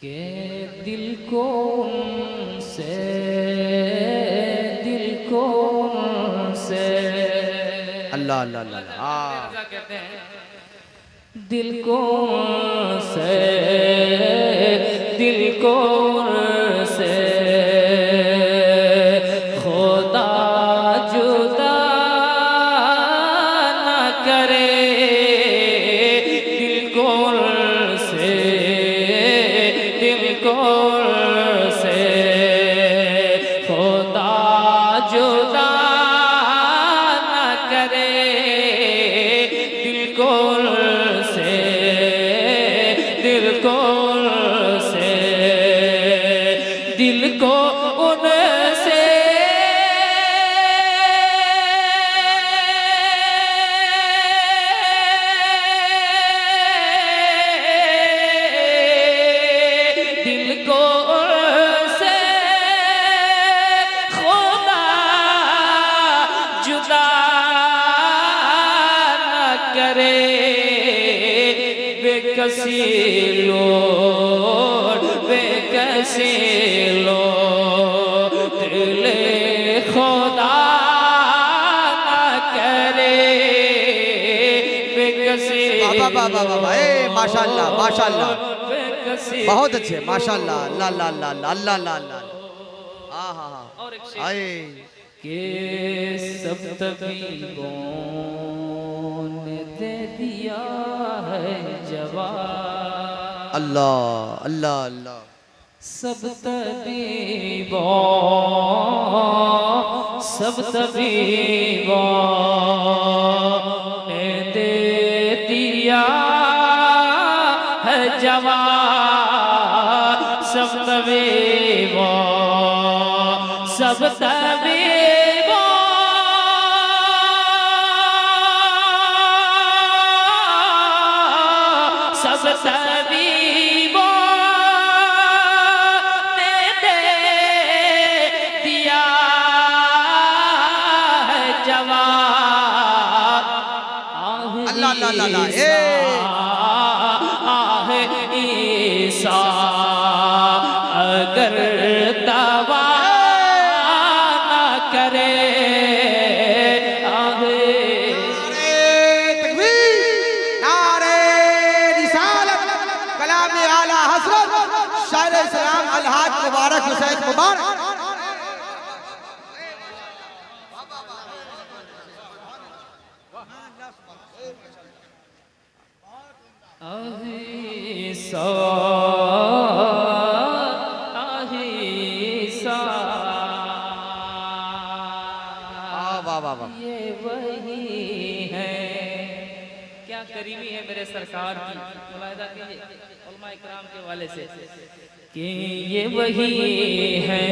के दिल को उनसे अल्लाह अल्लाह अल्लाह कहते हैं दिल को से खुदा जुदा न करे दिल को से खुदा जुदा न करे दिल को से दिल को उनसे दिल को उनसे खुदा जुदा न करे बेकसी लो दिल खुदा न करे बेकसी बाबा बाबा बाबा माशाल्लाह माशाल्लाह बहुत अच्छे माशाल्लाह अल्लाह अल्लाह अल्लाह अल्लाह अल्लाह हाँ हाँ हाँ और एक शेर आए के सब तबीबों ने दे दिया है जवाब अल्लाह अल्लाह अल्लाह सब तबीबों ने दे दिया है जवाब सब तबीबों ने दे दिया है जवाब अल्लाह अल्लाह अल्लाह आहे ईसा अगर दवा न करे आहे नारे रिसालत कलाम आला हज़रत शायर इस्लाम अलहाज मुबारक हुसैन मुबारक ये वही है क्या करीमी है मेरे सरकार की मुलाहिदा कीजिए उलमा इकराम के वाले से कि ये वही है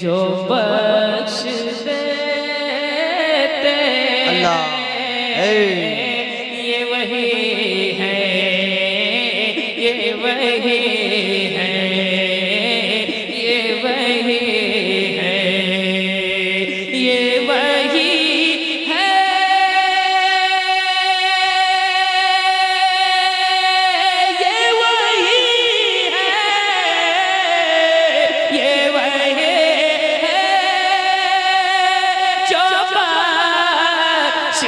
जो बख्श देते अल्लाह ये वही है ये वही है ये वही है ये वही है ये वही है ये वही है जो बख्श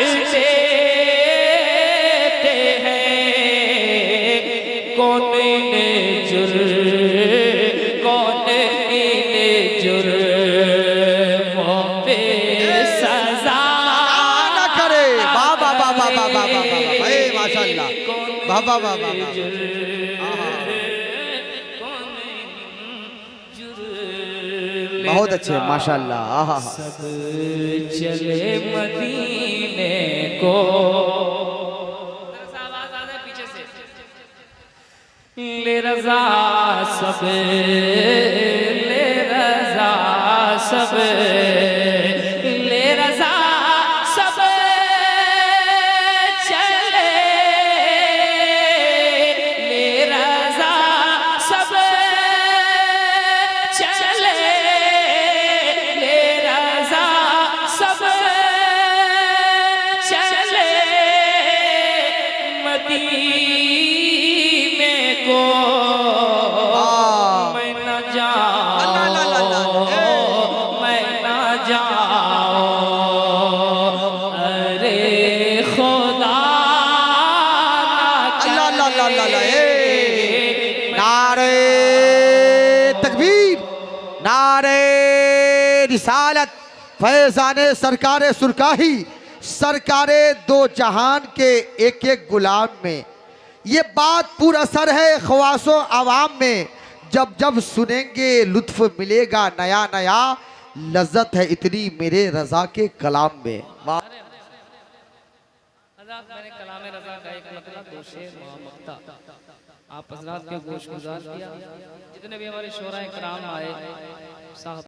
देते हैं कौन जुर्मों पे सजा न करे बाबा बाबा बाबा बाबा माशाल्लाह बाबा बाबा बहुत अच्छे माशाल्लाह आहा सब चले मदीने को पीछे से ले रज़ा सब ले रज़ा सब ले रज़ा सब चले ले रज़ा सब चले ले रज़ा सब चले मदीने को रिसालत फैजाने सरकारे सुरकाही सरकारे दो जहान के एक एक गुलाम में। ये बात पुर असर है ख्वासो आवाम में, जब जब सुनेंगे लुत्फ मिलेगा नया नया, लज्जत है इतनी मेरे रजा के कलाम में। वाह हज़रात, मैंने कलाम रज़ा का एक मतलब दो शेर मक्ता आप हज़रात के गोश गुजार किया। जितने भी हमारे शोरा इकराम आए साहब